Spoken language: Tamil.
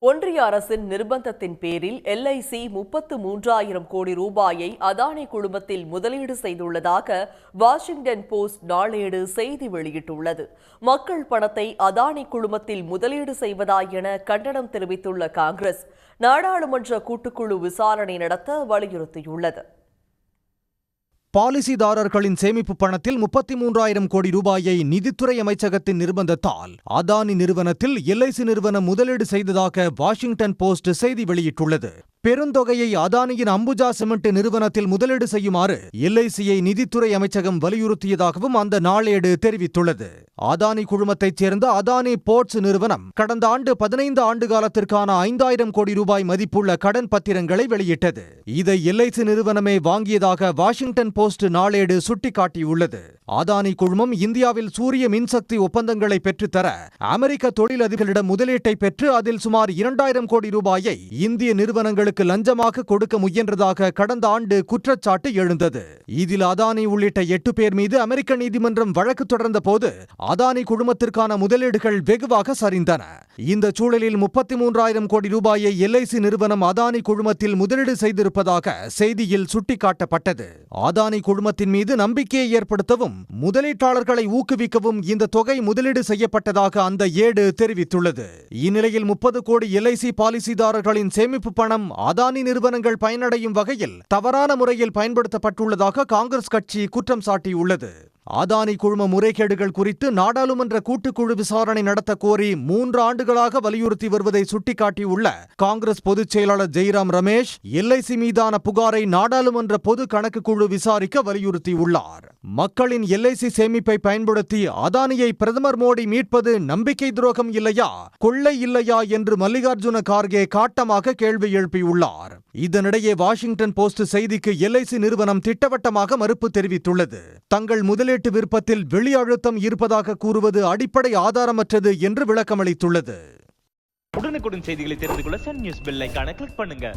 ஒன்றிய அரசின் நிர்பந்தத்தின் பேரில் LIC 33,000 கோடி ரூபாயை அதானி குழுமத்தில் முதலீடு செய்துள்ளதாக வாஷிங்டன் போஸ்ட் நாளேடு செய்தி வெளியிட்டுள்ளது. மக்கள் பணத்தை அதானி குழுமத்தில் முதலீடு செய்வதா என கண்டனம் தெரிவித்துள்ள காங்கிரஸ் நாடாளுமன்ற கூட்டுக்குழு விசாரணை நடத்த வலியுறுத்தியுள்ளது. பாலிசிதாரர்களின் சேமிப்பு பணத்தில் 33,000 கோடி ரூபாயை நிதித்துறை அமைச்சகத்தின் நிர்பந்தத்தால் அதானி நிறுவனத்தில் LIC நிறுவனம் முதலீடு செய்ததாக வாஷிங்டன் போஸ்ட் செய்தி வெளியிட்டுள்ளது. பெருந்தொகையை அதானியின் அம்புஜா சிமெண்ட் நிறுவனத்தில் முதலீடு செய்யுமாறு LICயை நிதித்துறை அமைச்சகம் வலியுறுத்தியதாகவும் அந்த நாளேடு தெரிவித்துள்ளது. அதானி குழுமத்தைச் சேர்ந்த அதானி போர்ட்ஸ் நிறுவனம் கடந்த ஆண்டு 15 ஆண்டு காலத்திற்கான 5,000 கோடி ரூபாய் மதிப்புள்ள கடன் பத்திரங்களை வெளியிட்டது. இதை LIC நிறுவனமே வாங்கியதாக வாஷிங்டன் போஸ்ட் நாளேடு சுட்டிக்காட்டியுள்ளது. அதானி குழுமம் இந்தியாவில் சூரிய மின்சக்தி ஒப்பந்தங்களை பெற்றுத்தர அமெரிக்க தொழிலதிபர்களிடம் முதலீட்டை பெற்று அதில் சுமார் 2,000 கோடி ரூபாயை இந்திய நிறுவனங்களுக்கு லஞ்சமாக கொடுக்க முயன்றதாக கடந்த ஆண்டு குற்றச்சாட்டு எழுந்தது. இதில் அதானி உள்ளிட்ட 8 பேர் மீது அமெரிக்க நீதிமன்றம் வழக்கு தொடர்ந்த போது அதானி குழுமத்திற்கான முதலீடுகள் வெகுவாக சரிந்தன. இந்த சூழலில் 33,000 கோடி ரூபாயை LIC நிறுவனம் அதானி குழுமத்தில் முதலீடு செய்திருப்பதாக செய்தியில் சுட்டிக்காட்டப்பட்டது. அதானி குழுமத்தின் மீது நம்பிக்கையை ஏற்படுத்தவும் முதலீட்டாளர்களை ஊக்குவிக்கவும் இந்த தொகை முதலீடு செய்யப்பட்டதாக அந்த ஏடு தெரிவித்துள்ளது. இந்நிலையில் 30 கோடி LIC பாலிசிதாரர்களின் சேமிப்பு பணம் அதானி நிறுவனங்கள் பயனடையும் வகையில் தவறான முறையில் பயன்படுத்தப்பட்டுள்ளதாக காங்கிரஸ் கட்சி குற்றம் சாட்டியுள்ளது. அதானி குழும முறைகேடுகள் குறித்து நாடாளுமன்ற கூட்டுக்குழு விசாரணை நடத்த கோரி 3 ஆண்டுகளாக வலியுறுத்தி வருவதை சுட்டிக்காட்டியுள்ள காங்கிரஸ் பொதுச் செயலாளர் ஜெய்ராம் ரமேஷ் LIC மீதான புகாரை நாடாளுமன்ற பொது கணக்கு குழு விசாரிக்க வலியுறுத்தியுள்ளார். மக்களின் LIC சேமிப்பை பயன்படுத்தி அதானியை பிரதமர் மோடி மீட்பது நம்பிக்கை துரோகம் இல்லையா, கொள்ளை இல்லையா என்று மல்லிகார்ஜுன கார்கே காட்டமாக கேள்வி எழுப்பியுள்ளார். இதனிடையே வாஷிங்டன் போஸ்ட் செய்திக்கு LIC நிறுவனம் திட்டவட்டமாக மறுப்பு தெரிவித்துள்ளது. தங்கள் முதலீட்டு விருப்பத்தில் வெளி அழுத்தம் இருப்பதாக கூறுவது அடிப்படை ஆதாரமற்றது என்று விளக்கமளித்துள்ளது. உடனுக்குடன் செய்திகளை தெரிந்து கொள்ள சன் நியூஸ் பெல் ஐகானை கிளிக் பண்ணுங்க.